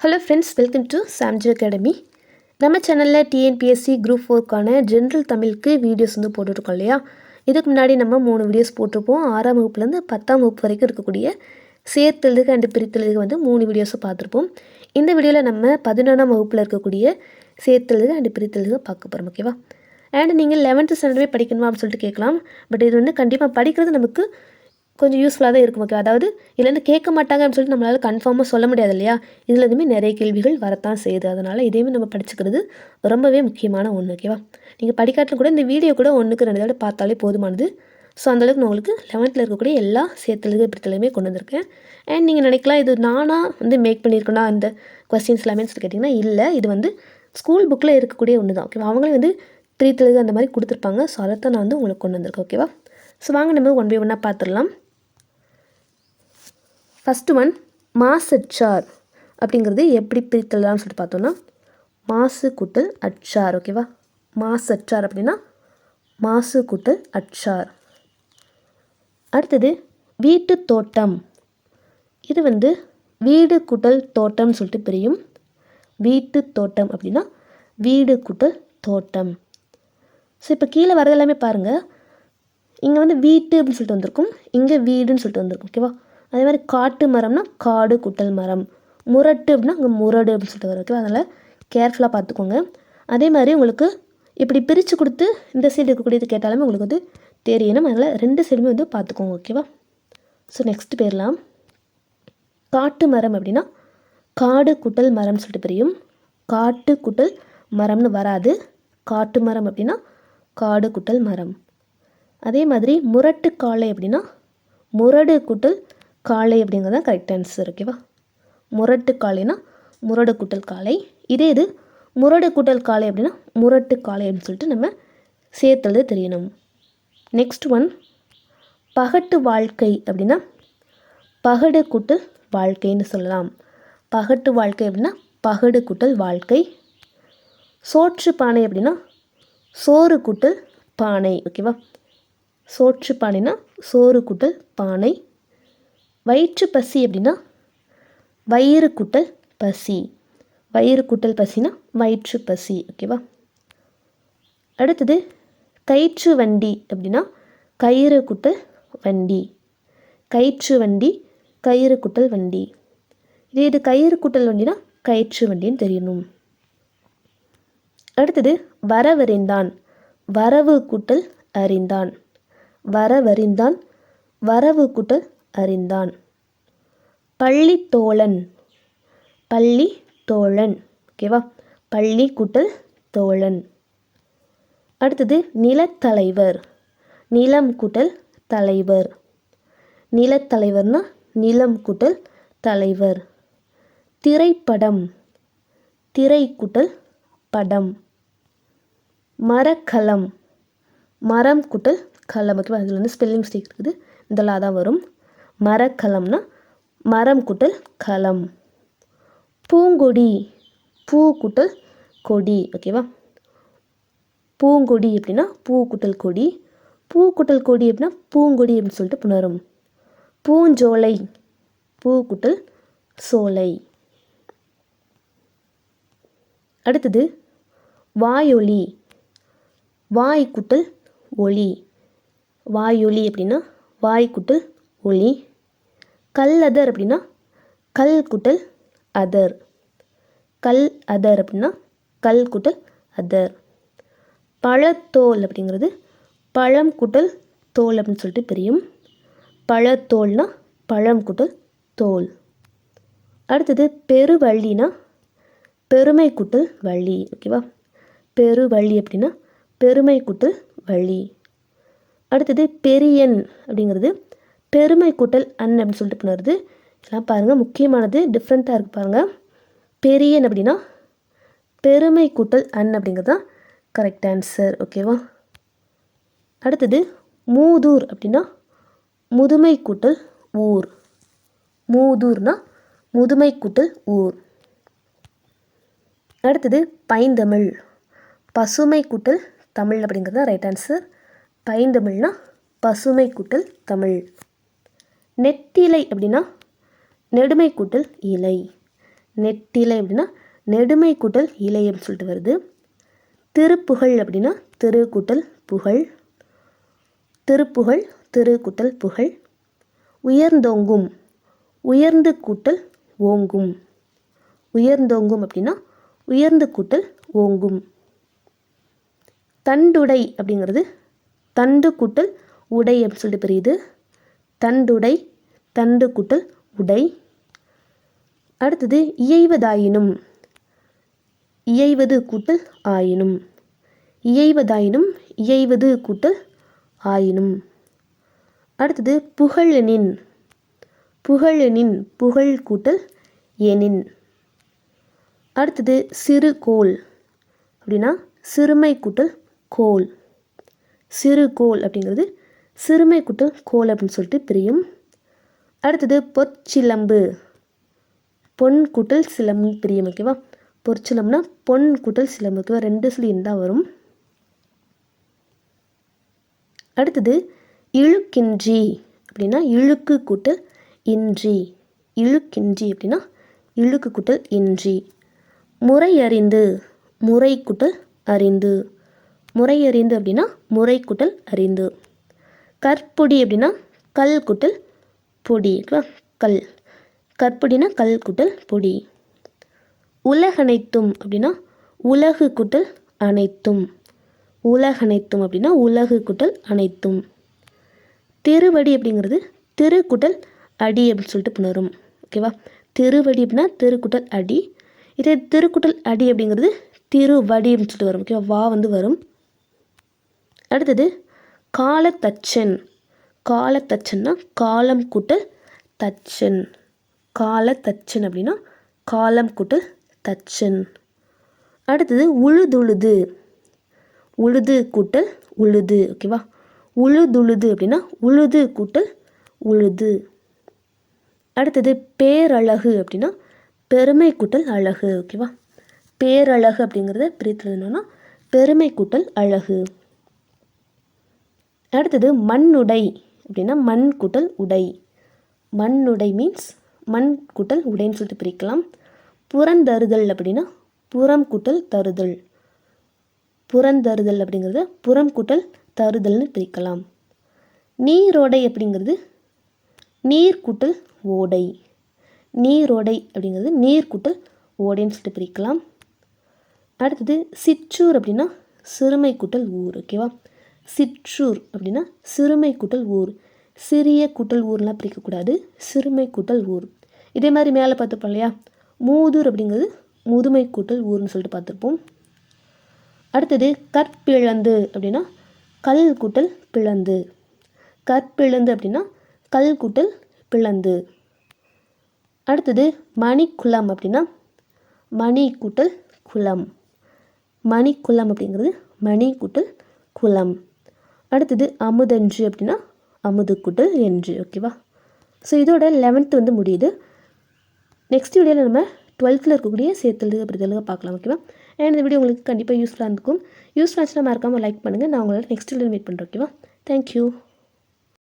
Hello friends, welcome to Samji academy. நம்ம சேனலில் TNPSC group 4க்கான ஜென்ரல் தமிழுக்கு வீடியோஸ் போட்டுருக்கோம் இல்லையா. இதுக்கு முன்னாடி நம்ம 3 வீடியோஸ் போட்டிருப்போம். 6ஆம் வகுப்புலேருந்து 10ஆம் வகுப்பு வரைக்கும் இருக்கக்கூடிய சேர்த்தெழுதுக அண்டு பிரித்தெழுதுக 3 வீடியோஸை பார்த்துருப்போம். இந்த வீடியோவில் நம்ம 11ஆம் வகுப்பில் இருக்கக்கூடிய சேர்த்தெழுதுக அண்டு பிரித்தெழுதுக பார்க்க போகிறோம். ஓகேவா. அண்ட் நீங்கள் 11th ஸ்டாண்டர்டே படிக்கணுமா அப்படின்னு சொல்லிட்டு கேட்கலாம். பட் இது கண்டிப்பாக படிக்கிறது நமக்கு கொஞ்சம் யூஸ்ஃபுல்லாக தான் இருக்கும். ஓகே, அதாவது இதுலேருந்து கேட்க மாட்டாங்க அப்படின்னு சொல்லிட்டு நம்மளால் கன்ஃபார்மாக சொல்ல முடியாது இல்லையா. இதில் எதுவுமே நிறைய கேள்விகள் வரத்தான் செய்யுது. அதனால் இதையுமே நம்ம படிச்சுக்கிறது ரொம்பவே முக்கியமான ஒன்று. ஓகேவா. நீங்கள் படிக்காட்டிலும் கூட இந்த வீடியோ கூட 1க்கு 2 தடவை பார்த்தாலே போதுமானது. ஸோ அந்தளவுக்கு நான் உங்களுக்கு 11th இருக்கக்கூடிய எல்லா சேர்த்தெழுதுக பிரித்தெழுதுமே கொண்டு வந்திருக்கேன். அண்ட் நீங்கள் நினைக்கலாம் இது நானாக மேக் பண்ணியிருக்கேன்னா இந்த கொஸ்டின்ஸ் எல்லாமே கேட்டிங்கன்னா இல்லை, இது ஸ்கூல் புக்கில் இருக்கக்கூடிய ஒன்று தான். ஓகேவா. அவங்களே பிரித்தெழுதுக அந்த மாதிரி கொடுத்துருப்பாங்க. ஸோ அதைத்தான் நான் உங்களுக்கு கொண்டு வந்திருக்கேன். ஓகேவா. ஸோ வாங்க நம்ம 1 by 1 பார்த்துடலாம். ஃபஸ்ட்டு ஒன், மாசற்றார் அப்படிங்கிறது எப்படி பிரித்தெழுதலாம்னு சொல்லிட்டு பார்த்தோன்னா, மாசு கூட்டல் அற்றார். ஓகேவா. மாசற்றார் அப்படின்னா மாசு கூட்டல் அற்றார். அடுத்தது வீட்டு தோட்டம். இது வீடு கூட்டல் தோட்டம்னு சொல்லிட்டு பிரியும். வீட்டு தோட்டம் அப்படின்னா வீடு கூட்டல் தோட்டம். ஸோ இப்போ கீழே வரது எல்லாமே பாருங்கள். இங்கே வீட்டு அப்படின்னு சொல்லிட்டு வந்திருக்கும், இங்கே வீடுன்னு சொல்லிட்டு வந்திருக்கும். ஓகேவா. அதே மாதிரி காட்டு மரம்னா காடு கூட்டல் மரம். முரட்டு அப்படின்னா அங்கே முரடு அப்படின்னு சொல்லிட்டு வரும். ஓகேவா. அதனால் கேர்ஃபுல்லாக பார்த்துக்கோங்க. அதே மாதிரி உங்களுக்கு இப்படி பிரித்து கொடுத்து இந்த சைடு இருக்கக்கூடியது கேட்டாலுமே உங்களுக்கு தெரியணும். அதனால் 2 சைடுமே பார்த்துக்கோங்க. ஓகேவா. ஸோ நெக்ஸ்ட் பேர்லாம் காட்டு மரம் அப்படின்னா காடு கூட்டல் மரம்னு சொல்லிட்டு பிரியும். காட்டு கூட்டல் மரம்னு வராது. காட்டு மரம் அப்படின்னா காடு கூட்டல் மரம். அதே மாதிரி முரட்டு காளை அப்படின்னா முரடு கூட்டல் காளை அப்படிங்கிறது தான் கரெக்ட் ஆன்சர். ஓகேவா. முரட்டு காளைனா முரடு கூட்டல் காளை. இது முரடு கூட்டல் காளை அப்படின்னா முரட்டு காளை அப்படின்னு சொல்லிட்டு நம்ம சேர்த்தெழுத தெரியணும். நெக்ஸ்ட் ஒன், பகட்டு வாழ்க்கை அப்படின்னா பகடு கூட்டல் வாழ்க்கைன்னு சொல்லலாம். பகட்டு வாழ்க்கை அப்படின்னா பகடு கூட்டல் வாழ்க்கை. சோற்று பானை அப்படின்னா சோறு கூட்டல் பானை. ஓகேவா. சோற்று பானைனா சோறு கூட்டல் பானை. வயிற்று பசி அப்படின்னா வயிறு கூட்டல் பசி. வயிறு கூட்டல் பசினா வயிற்று பசி. ஓகேவா. அடுத்தது கயிற்று வண்டி அப்படின்னா கயிறு கூட்டல் வண்டி. கயிற்று வண்டி கயிறு கூட்டல் வண்டி. இது கயிறு கூட்டல் வண்டினா கயிற்று வண்டின்னு தெரியணும். அடுத்தது வரவறிந்தான். வரவு கூட்டல் அறிந்தான். வரவறிந்தான் வரவு கூட்டல் அறிந்தான். பள்ளி தோழன். பள்ளி தோழன். ஓகேவா. பள்ளி கூட்டல் தோழன். அடுத்தது நிலத்தலைவர். நிலம் கூட்டல் தலைவர். நிலத்தலைவர்னா நிலம் கூட்டல் தலைவர். திரைப்படம். திரை கூட்டல் படம். மரக்கலம். மரம் கூட்டல் களம். ஓகேவா. அதில் ஸ்பெல்லிங் மிஸ்டேக் இருக்குது, இதெல்லாம் தான் வரும். மரக்கலம்னா மரம் கூட்டல் களம். பூங்கொடி. பூ கூட்டல் கொடி. ஓகேவா. பூங்கொடி அப்படின்னா பூ கூட்டல் கொடி. பூ கூட்டல் கொடி அப்படின்னா பூங்கொடி அப்படின்னு சொல்லிட்டு புணரும். பூஞ்சோலை. பூ கூட்டல் சோலை. அடுத்தது வாயொலி. வாய் கூட்டல் ஒளி. வாயொலி அப்படின்னா வாய் கூட்டல் ஒளி. கல்லதர் அப்படின்னா கல் கூட்டல் அதர். கல் அதர் அப்படின்னா கல் கூட்டல் அதர். பழத்தோல் அப்படிங்கிறது பழம் கூட்டல் தோல் அப்படின்னு சொல்லிட்டு பிரியும். பழத்தோல்னா பழம் கூட்டல் தோல். அடுத்தது பெருவள்ளினா பெருமை கூட்டல் வள்ளி. ஓகேவா. பெருவள்ளி அப்படின்னா பெருமை கூட்டல் வள்ளி. அடுத்தது பெரியன் அப்படிங்கிறது பெருமை கூட்டல் அன் அப்படின்னு சொல்லிட்டு பண்ணுறது. இதெல்லாம் பாருங்கள் முக்கியமானது, டிஃப்ரெண்ட்டாக இருக்குது பாருங்கள். பெரியன் அப்படின்னா பெருமை கூட்டல் அன் அப்படிங்கிறது தான் கரெக்ட் ஆன்சர். ஓகேவா. அடுத்தது மூதூர் அப்படின்னா முதுமை கூட்டல் ஊர். மூதூர்னா முதுமை கூட்டல் ஊர். அடுத்தது பைந்தமிழ். பசுமை கூட்டல் தமிழ் அப்படிங்கிறது தான் ரைட் ஆன்சர். பைந்தமிழ்னா பசுமை கூட்டல் தமிழ். நெத்திலை அப்படின்னா நெடுமை கூட்டல் இலை. நெட்டிலை அப்படின்னா நெடுமை கூட்டல் இலை அப்படின்னு சொல்லிட்டு வருது. திருப்புகழ் அப்படின்னா திரு கூட்டல் புகழ். திருப்புகழ் திரு கூட்டல் புகழ். உயர்ந்தோங்கும் உயர்ந்து கூட்டல் ஓங்கும். உயர்ந்தோங்கும் அப்படின்னா உயர்ந்து கூட்டல் ஓங்கும். தண்டுடை அப்படிங்கிறது தண்டு கூட்டல் உடை அப்படின்னு சொல்லிட்டு பிரியுது. தண்டுடை தண்டு கூட்டல் உடை. அடுத்தது இயைவதாயினும் இயைவது கூட்டல் ஆயினும். இயைவதாயினும் இயைவது கூட்டல் ஆயினும். அடுத்தது புகழெனின் புகழெனின் புகழ் கூட்டல் எனின். அடுத்தது சிறுகோள் அப்படின்னா சிறுமை கூட்டல் கோல். சிறுகோள் அப்படிங்கிறது சிறுமை கூட்டல் கோல் அப்படின்னு சொல்லிட்டு பிரியும். அடுத்தது பொற்சிலம்பு பொன் கூட்டல் சிலம்பு பிரியும். ஓகேவா, பொற்சிலம்புனா பொன் கூட்டல் சிலம்பு. ஓகேவா, 2 சொல்லி தான் வரும். அடுத்தது இழுக்கின்றி அப்படின்னா இழுக்கு கூட்டல் இன்றி. இழுக்கின்றி அப்படின்னா இழுக்கு கூட்டல் இன்றி. முறையறிந்து முறை கூட்டல் அறிந்து. முறையறிந்து அப்படின்னா முறை கூட்டல் அறிந்து. கற்பொடி அப்படின்னா கல் கூட்டல் பொடி. கல். கற்பொடினா கல் கூட்டல் பொடி. உலகனைத்தும் அப்படின்னா உலகு கூட்டல் அனைத்தும். உலகனைத்தும் அப்படின்னா உலகு கூட்டல் அனைத்தும். திருவடி அப்படிங்கிறது திரு கூட்டல் அடி அப்படின்னு சொல்லிட்டு புணரும். ஓகேவா, திருவடி அப்படின்னா திரு கூட்டல் அடி. இதே திருக்குட்டல் அடி அப்படிங்கிறது திருவடி அப்படின்னு சொல்லிட்டு வரும். ஓகேவா, வா வந்து வரும். அடுத்தது காலத்தச்சன். காலத்தச்சன்னா காலம் கூட்டல் தச்சன். காலத்தச்சன் அப்படின்னா காலம் கூட்டல் தச்சன். அடுத்தது உழுதுழுது. உழுது கூட்டல் உழுது. ஓகேவா, உழுதுழுது அப்படின்னா உழுது கூட்டல் உழுது. அடுத்தது பேரழகு அப்படின்னா பெருமை கூட்டல் அழகு. ஓகேவா, பேரழகு அப்படிங்கிறத பிரித்துனா பெருமை கூட்டல் அழகு. அடுத்தது மண்ணுடை அப்படின்னா மண் கூட்டல் உடை. மண்ணுடை மீன்ஸ் மண் கூட்டல் உடைன்னு சொல்லிட்டு பிரிக்கலாம். புறந்தருதல் அப்படின்னா புறம் கூட்டல் தருதல். புறந்தருதல் அப்படிங்கிறத புறம் கூட்டல் தருதல்னு பிரிக்கலாம். நீரோடை அப்படிங்கிறது நீர் கூட்டல் ஓடை. நீரோடை அப்படிங்கிறது நீர் கூட்டல் ஓடைன்னு சொல்லிட்டு பிரிக்கலாம். அடுத்தது சிற்றூர் அப்படின்னா சிறுமை கூட்டல் ஊர். ஓகேவா, சிற்றூர் அப்படின்னா சிறுமை கூட்டல் ஊர். சிறிய கூட்டல் ஊர்லாம் பிரிக்கக்கூடாது, சிறுமை கூட்டல் ஊர். இதே மாதிரி மேலே பார்த்துப்போம் இல்லையா, மூதூர் அப்படிங்கிறது முதுமை கூட்டல் ஊர்னு சொல்லிட்டு பார்த்துருப்போம். அடுத்தது கற்பிழந்து அப்படின்னா கல் கூட்டல் பிளந்து. கற்பிழந்து அப்படின்னா கல் கூட்டல் பிளந்து. அடுத்தது மணிக்குளம் அப்படின்னா மணி கூட்டல் குளம். மணிக்குளம் அப்படிங்கிறது மணி கூட்டல் குளம். அடுத்தது அமுதன்று அப்படின்னா அமுது கூட்டல் என்று. ஓகேவா, ஸோ இதோட 11th வந்து முடியுது. நெக்ஸ்ட் வீடியோவில் நம்ம 12th இருக்கக்கூடிய சேர்த்தல் பிரித்தலுக பார்க்கலாம். ஓகேவா, அண்ட் இந்த வீடியோ உங்களுக்கு கண்டிப்பாக யூஸ்ஃபுல்லாக இருக்கும். யூஸ்ஃபுல்லாக மறக்காமல் லைக் பண்ணுங்கள். நான் உங்களோட நெக்ஸ்ட் வீடியோ மீட் பண்ணுறேன். ஓகேவா, தேங்க்யூ.